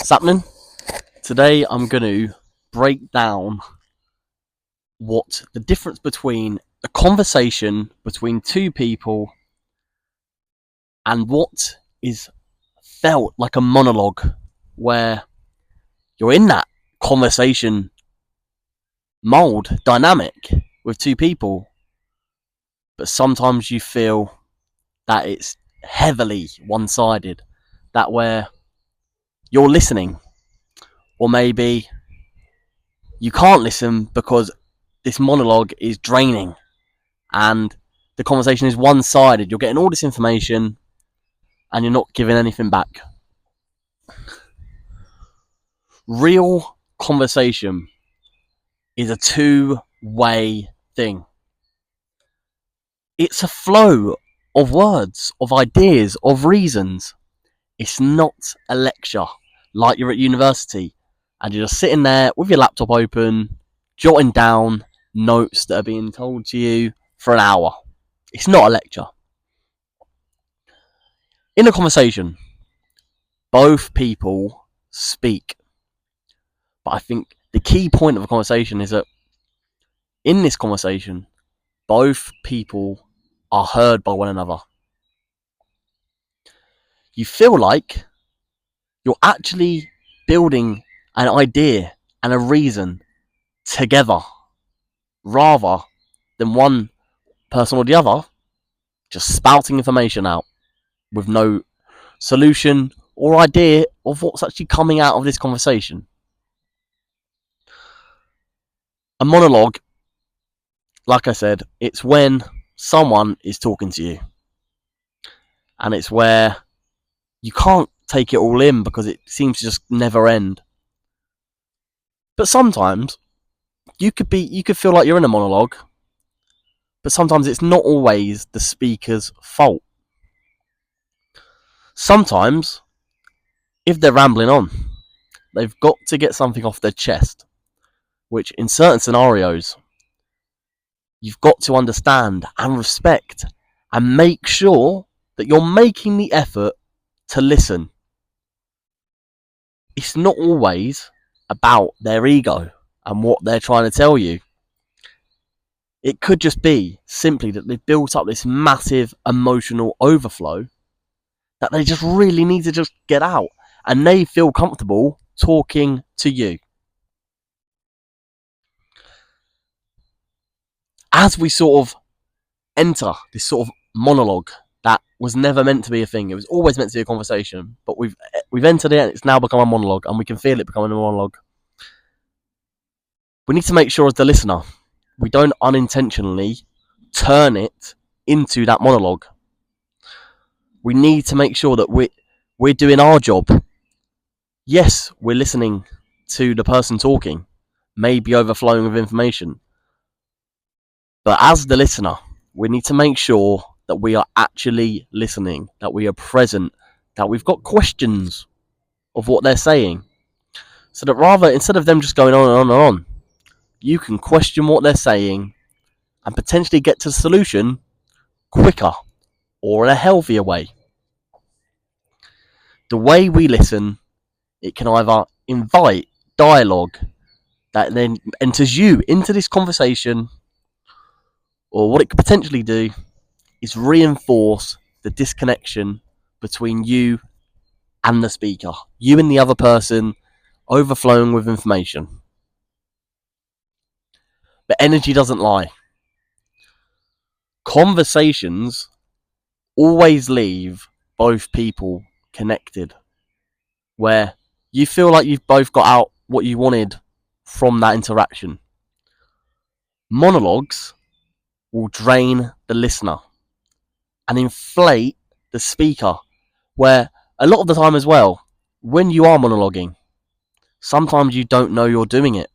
What's happening? Today I'm going to break down what the difference between a conversation between two people and what is felt like a monologue, where you're in that conversation mold dynamic with two people, but sometimes you feel that it's heavily one-sided, that where you're listening, or maybe you can't listen because this monologue is draining and the conversation is one-sided. You're getting all this information and you're not giving anything back. Real conversation is a two-way thing. It's a flow of words, of ideas, of reasons. It's not a lecture like you're at university and you're just sitting there with your laptop open, jotting down notes that are being told to you for an hour. It's not a lecture. In a conversation, both people speak. But I think the key point of a conversation is that in this conversation, both people are heard by one another. You feel like you're actually building an idea and a reason together, rather than one person or the other just spouting information out with no solution or idea of what's actually coming out of this conversation. A monologue, like I said, it's when someone is talking to you, and it's where you can't take it all in because it seems to just never end. But sometimes you could feel like you're in a monologue, but sometimes it's not always the speaker's fault. Sometimes, if they're rambling on, they've got to get something off their chest, which in certain scenarios, you've got to understand and respect and make sure that you're making the effort to listen. It's not always about their ego and what they're trying to tell you. It could just be simply that they've built up this massive emotional overflow that they just really need to just get out, and they feel comfortable talking to you. As we sort of enter this sort of monologue that was never meant to be a thing, it was always meant to be a conversation, but we've entered it and it's now become a monologue, and we can feel it becoming a monologue. We need to make sure as the listener we don't unintentionally turn it into that monologue. We need to make sure that we're doing our job. Yes, we're listening to the person talking, maybe overflowing with information. But as the listener, we need to make sure that we are actually listening, that we are present, that we've got questions of what they're saying. So that instead of them just going on and on and on, you can question what they're saying and potentially get to the solution quicker or in a healthier way. The way we listen, it can either invite dialogue that then enters you into this conversation, or what it could potentially do is reinforce the disconnection between you and the speaker, you and the other person overflowing with information. But energy doesn't lie. Conversations always leave both people connected, where you feel like you've both got out what you wanted from that interaction. Monologues will drain the listener and inflate the speaker, where a lot of the time as well, when you are monologuing, sometimes you don't know you're doing it.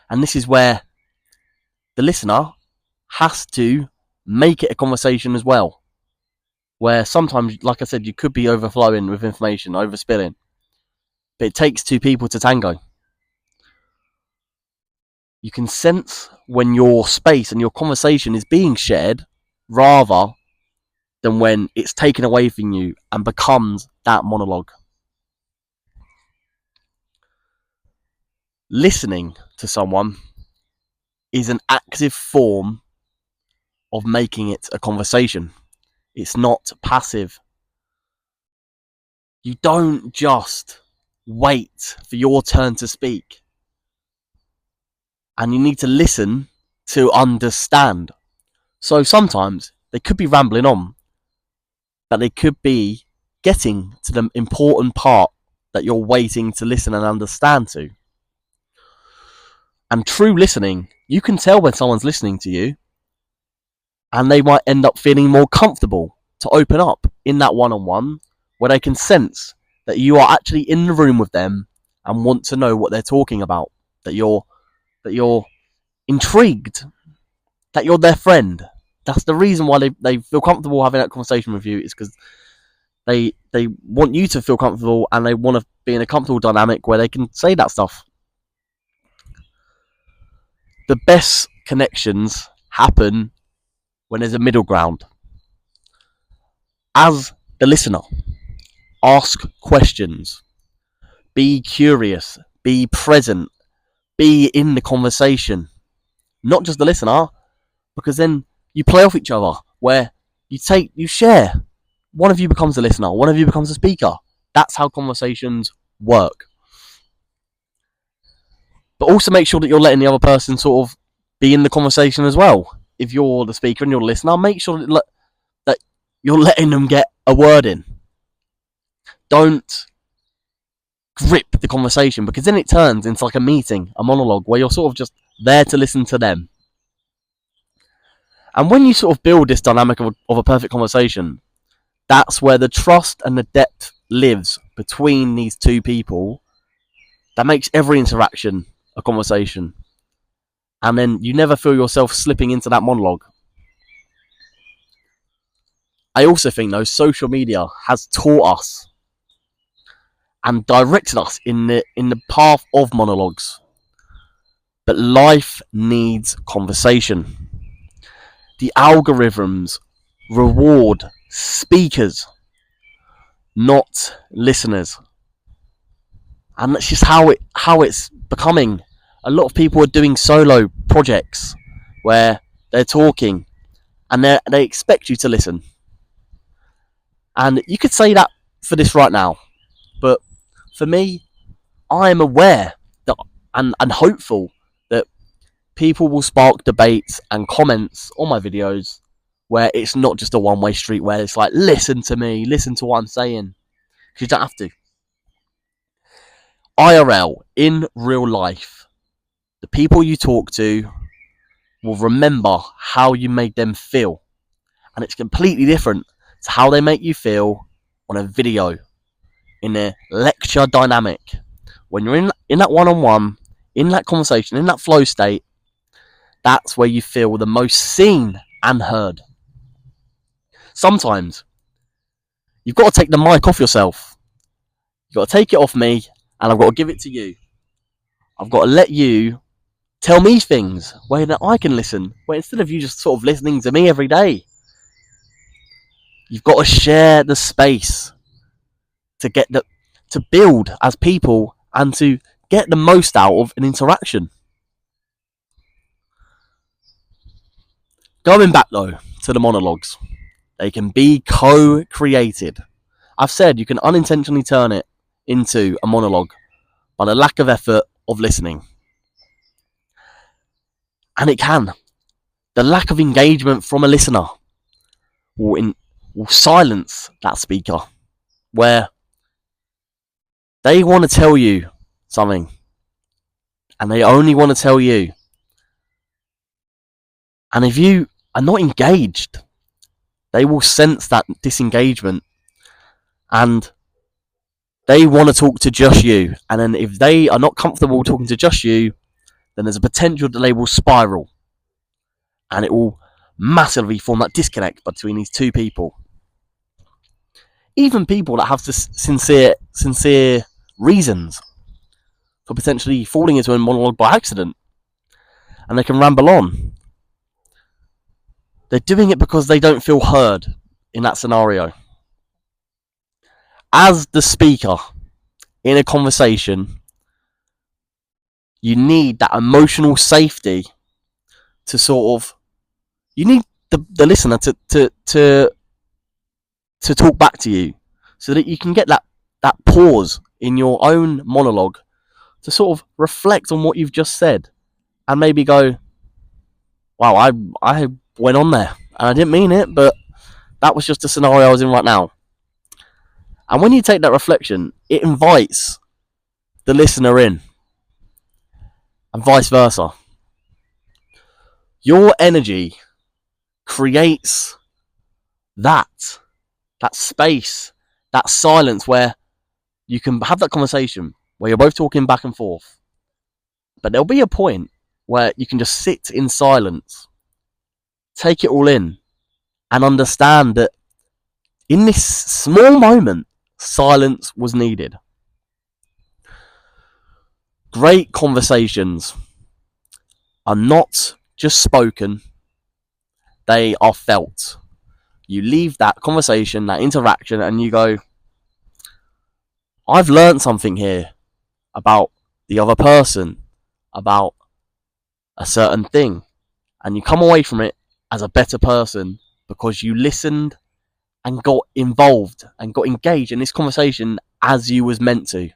And this is where the listener has to make it a conversation as well, where sometimes, like I said, you could be overflowing with information, overspilling, but it takes two people to tango. You can sense when your space and your conversation is being shared rather than when it's taken away from you and becomes that monologue. Listening to someone is an active form of making it a conversation. It's not passive. You don't just wait for your turn to speak. And you need to listen to understand. So sometimes they could be rambling on, but they could be getting to the important part that you're waiting to listen and understand to. And true listening, you can tell when someone's listening to you, and they might end up feeling more comfortable to open up in that one-on-one, where they can sense that you are actually in the room with them and want to know what they're talking about, that you're intrigued, that you're their friend. That's the reason why they feel comfortable having that conversation with you, is because they want you to feel comfortable, and they want to be in a comfortable dynamic where they can say that stuff. The best connections happen when there's a middle ground. As the listener, ask questions, be curious, be present, be in the conversation. Not just the listener, because then you play off each other, where you share. One of you becomes a listener, one of you becomes a speaker. That's how conversations work. But also make sure that you're letting the other person sort of be in the conversation as well. If you're the speaker and you're the listener, make sure that you're letting them get a word in. Don't grip the conversation, because then it turns into like a meeting, a monologue, where you're sort of just there to listen to them. And when you sort of build this dynamic of a perfect conversation, that's where the trust and the depth lives between these two people. That makes every interaction a conversation. And then you never feel yourself slipping into that monologue. I also think, though, social media has taught us and directed us in the path of monologues. But life needs conversation. The algorithms reward speakers, not listeners. And that's just how it's becoming. A lot of people are doing solo projects where they're talking and they expect you to listen. And you could say that for this right now, but for me, I am aware that and hopeful that people will spark debates and comments on my videos where it's not just a one-way street, where it's like, listen to me, listen to what I'm saying. Because you don't have to. IRL, in real life, the people you talk to will remember how you made them feel. And it's completely different to how they make you feel on a video, in a lecture dynamic. When you're in that one-on-one, in that conversation, in that flow state, that's where you feel the most seen and heard. Sometimes you've got to take the mic off yourself. You've got to take it off me, and I've got to give it to you. I've got to let you tell me things where that I can listen, where instead of you just sort of listening to me every day, you've got to share the space to build as people and to get the most out of an interaction. Going back though to the monologues, they can be co-created. I've said you can unintentionally turn it into a monologue by the lack of effort of listening. And it can. The lack of engagement from a listener will silence that speaker, where they want to tell you something and they only want to tell you. And if you are not engaged, they will sense that disengagement and they want to talk to just you. And then if they are not comfortable talking to just you, then there's a potential that they will spiral. And it will massively form that disconnect between these two people. Even people that have sincere reasons for potentially falling into a monologue by accident, and they can ramble on. They're doing it because they don't feel heard in that scenario. As the speaker in a conversation, You need that emotional safety to sort of, you need the listener to talk back to you, so that you can get that pause in your own monologue to sort of reflect on what you've just said, and maybe go, wow, I went on there and I didn't mean it, but that was just the scenario I was in right now. And when you take that reflection, it invites the listener in, and vice versa. Your energy creates that space, that silence where you can have that conversation where you're both talking back and forth. But there'll be a point where you can just sit in silence, take it all in, and understand that in this small moment, silence was needed. Great conversations are not just spoken, they are felt. You leave that conversation, that interaction, and you go, I've learned something here about the other person, about a certain thing. And you come away from it as a better person because you listened and got involved and got engaged in this conversation as you was meant to.